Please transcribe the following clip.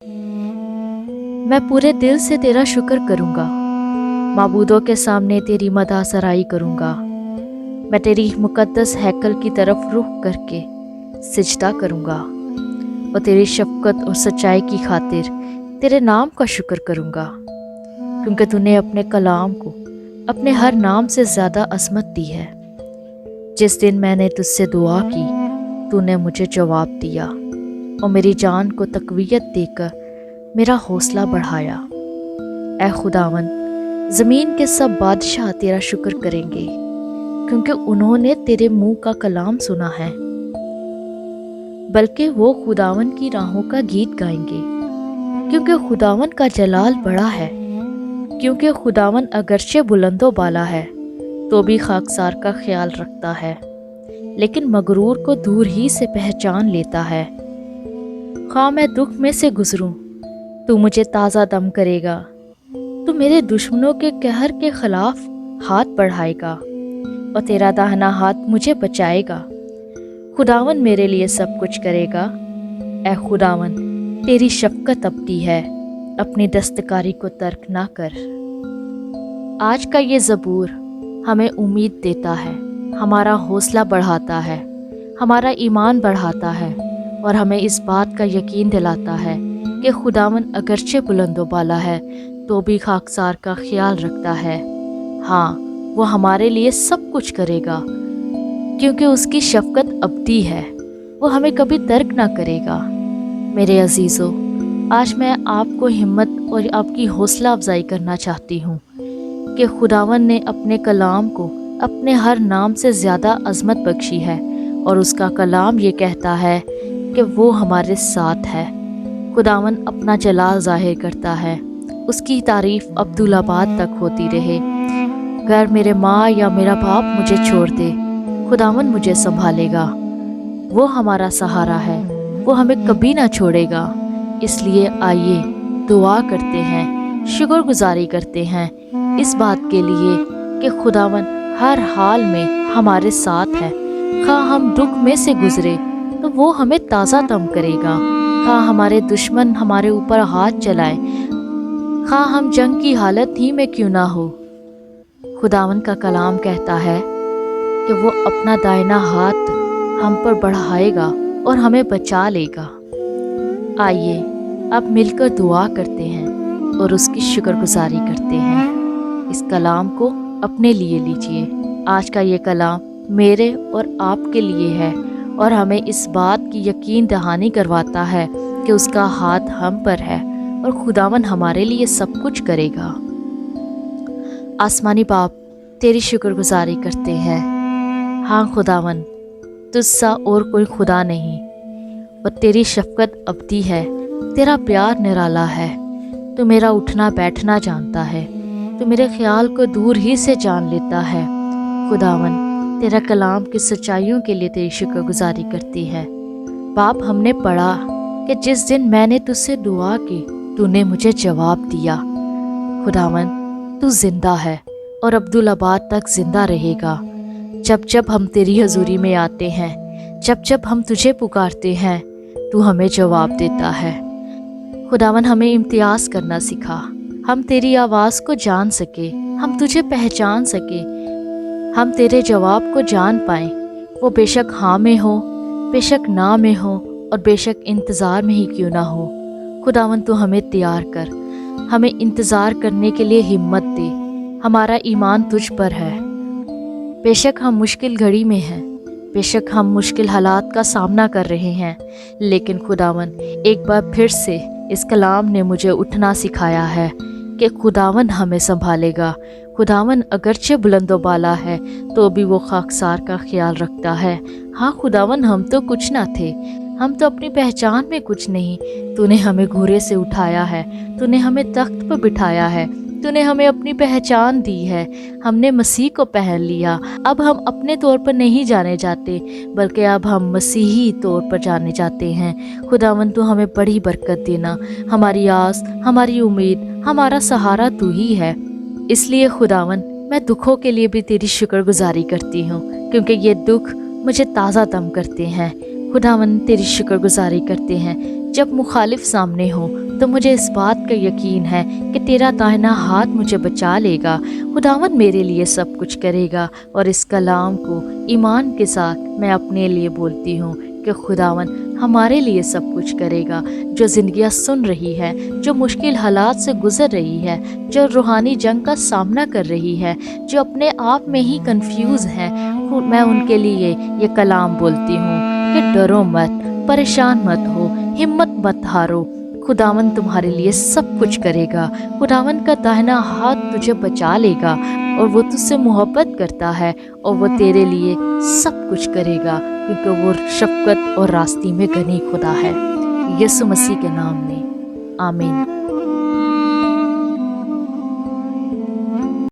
मैं पूरे दिल से तेरा शुक्र करूँगा, माबूदों के सामने तेरी मदह सराई करूँगा। मैं तेरी मुक़द्दस हैकल की तरफ रुख करके सिजदा करूँगा और तेरी शफ़क़त और सच्चाई की खातिर तेरे नाम का शुक्र करूँगा, क्योंकि तूने अपने कलाम को अपने हर नाम से ज़्यादा अज़मत दी है। जिस दिन मैंने तुझसे दुआ की, तूने मुझे जवाब दिया और मेरी जान को तक़वियत देकर मेरा हौसला बढ़ाया। ऐ खुदावन, ज़मीन के सब बादशाह तेरा शुक्र करेंगे, क्योंकि उन्होंने तेरे मुँह का कलाम सुना है। बल्कि वो खुदावन की राहों का गीत गाएंगे, क्योंकि खुदावन का जलाल बड़ा है। क्योंकि खुदावन अगरचे बुलंदो बाला है, तो भी खाकसार का ख्याल रखता है, लेकिन मगरूर को दूर ही से पहचान लेता है। ख़ां मैं दुख में से गुज़रूं, तू मुझे ताज़ा दम करेगा। तू मेरे दुश्मनों के कहर के ख़िलाफ़ हाथ बढ़ाएगा और तेरा दाहिना हाथ मुझे बचाएगा। खुदावन मेरे लिए सब कुछ करेगा। ऐ खुदावन, तेरी शफ़क़त अबदी है, अपनी दस्तकारी को तर्क ना कर। आज का ये ज़बूर हमें उम्मीद देता है, हमारा हौसला बढ़ाता है, हमारा ईमान बढ़ाता है और हमें इस बात का यकीन दिलाता है कि खुदावन अगरचे बुलंदो बाला है, तो भी खाकसार का ख्याल रखता है। हाँ, वो हमारे लिए सब कुछ करेगा, क्योंकि उसकी शफ़क़त अबदी है। वो हमें कभी तर्क ना करेगा। मेरे अजीज़ों, आज मैं आपको हिम्मत और आपकी हौसला अफजाई करना चाहती हूँ कि खुदावन ने अपने कलाम को अपने हर नाम से ज़्यादा अज़मत बख्शी है और उसका कलाम ये कहता है कि वो हमारे साथ है। खुदावन अपना जलाल ज़ाहिर करता है, उसकी तारीफ़ अब्दुल्लाबाद तक होती रहे। अगर मेरे माँ या मेरा बाप मुझे छोड़ दे, खुदावन मुझे संभालेगा। वो हमारा सहारा है, वो हमें कभी ना छोड़ेगा। इसलिए आइए दुआ करते हैं, शुक्रगुजारी करते हैं इस बात के लिए कि खुदावन हर हाल में हमारे साथ है। ख़ां हम दुख में से गुज़रे तो वो हमें ताज़ा दम करेगा। ख़ां हमारे दुश्मन हमारे ऊपर हाथ चलाए, ख़ां हम जंग की हालत ही में क्यों ना हो, खुदावन का कलाम कहता है कि वो अपना दाहिना हाथ हम पर बढ़ाएगा और हमें बचा लेगा। आइए अब मिलकर दुआ करते हैं और उसकी शुक्रगुजारी करते हैं। इस कलाम को अपने लिए लीजिए। आज का ये कलाम मेरे और आपके लिए है और हमें इस बात की यकीन दहानी करवाता है कि उसका हाथ हम पर है और खुदावन हमारे लिए सब कुछ करेगा। आसमानी बाप, तेरी शुक्रगुजारी करते हैं। हाँ खुदावन, तुझसा और कोई खुदा नहीं और तेरी शफ़क़त अबदी है, तेरा प्यार निराला है। तू मेरा उठना बैठना जानता है, तू मेरे ख्याल को दूर ही से जान लेता है। खुदावन, तेरा कलाम की सच्चाइयों के लिए तेरी शुक्रगुजारी करती है। बाप, हमने पढ़ा कि जिस दिन मैंने तुझसे दुआ की, तूने मुझे जवाब दिया। खुदावन, तू ज़िंदा है और अब्दुल्लाबाद तक ज़िंदा रहेगा। जब जब हम तेरी हजूरी में आते हैं, जब जब हम तुझे पुकारते हैं, तू हमें जवाब देता है। खुदावन, हमें इम्तियाज़ करना सिखा, हम तेरी आवाज़ को जान सके, हम तुझे पहचान सके, हम तेरे जवाब को जान पाएँ। वो बेशक हाँ में हो, बेशक ना में हो और बेशक इंतज़ार में ही क्यों ना हो। खुदावन, तू हमें तैयार कर, हमें इंतज़ार करने के लिए हिम्मत दे। हमारा ईमान तुझ पर है। बेशक हम मुश्किल घड़ी में हैं, बेशक हम मुश्किल हालात का सामना कर रहे हैं, लेकिन खुदावन, एक बार फिर से इस कलाम ने मुझे उठना सिखाया है कि खुदावन हमें संभालेगा। खुदावन अगरचे बुलंदो बाला है, तो भी वो खाकसार का ख्याल रखता है। हाँ खुदावन, हम तो कुछ ना थे, हम तो अपनी पहचान में कुछ नहीं। तूने हमें घूरे से उठाया है, तूने हमें तख्त पर बिठाया है, तूने हमें अपनी पहचान दी है। हमने मसीह को पहन लिया। अब हम अपने तौर पर नहीं जाने जाते, बल्कि अब हम मसीही तौर पर जाने जाते हैं। खुदावन, तू हमें बड़ी बरकत देना। हमारी आस, हमारी उम्मीद, हमारा सहारा तू ही है। इसलिए खुदावन, मैं दुखों के लिए भी तेरी शुक्रगुजारी करती हूँ, क्योंकि ये दुख मुझे ताज़ा दम करते हैं। खुदावन, तेरी शुक्रगुजारी करते हैं जब मुखालिफ सामने हो, تو مجھے اس بات کا یقین ہے کہ تیرا دائنا ہاتھ مجھے بچا لے گا۔ خداوند میرے لیے سب کچھ کرے گا، اور اس کلام کو ایمان کے ساتھ میں اپنے لیے بولتی ہوں کہ خداوند ہمارے لیے سب کچھ کرے گا۔ جو زندگیاں سن رہی ہے، جو مشکل حالات سے گزر رہی ہے، جو روحانی جنگ کا سامنا کر رہی ہے، جو اپنے آپ میں ہی کنفیوز ہے، میں ان کے لیے یہ کلام بولتی ہوں کہ ڈرو مت، پریشان مت ہو، ہمت مت ہارو۔ خداوند تمہارے لیے سب کچھ کرے گا۔ خداوند کا داہنا ہاتھ تجھے بچا لے گا، اور وہ تجھ سے محبت کرتا ہے، اور وہ تیرے لیے سب کچھ کرے گا، کیونکہ وہ شفقت اور راستی میں غنی خدا ہے۔ یسوع مسیح کے نام میں آمین۔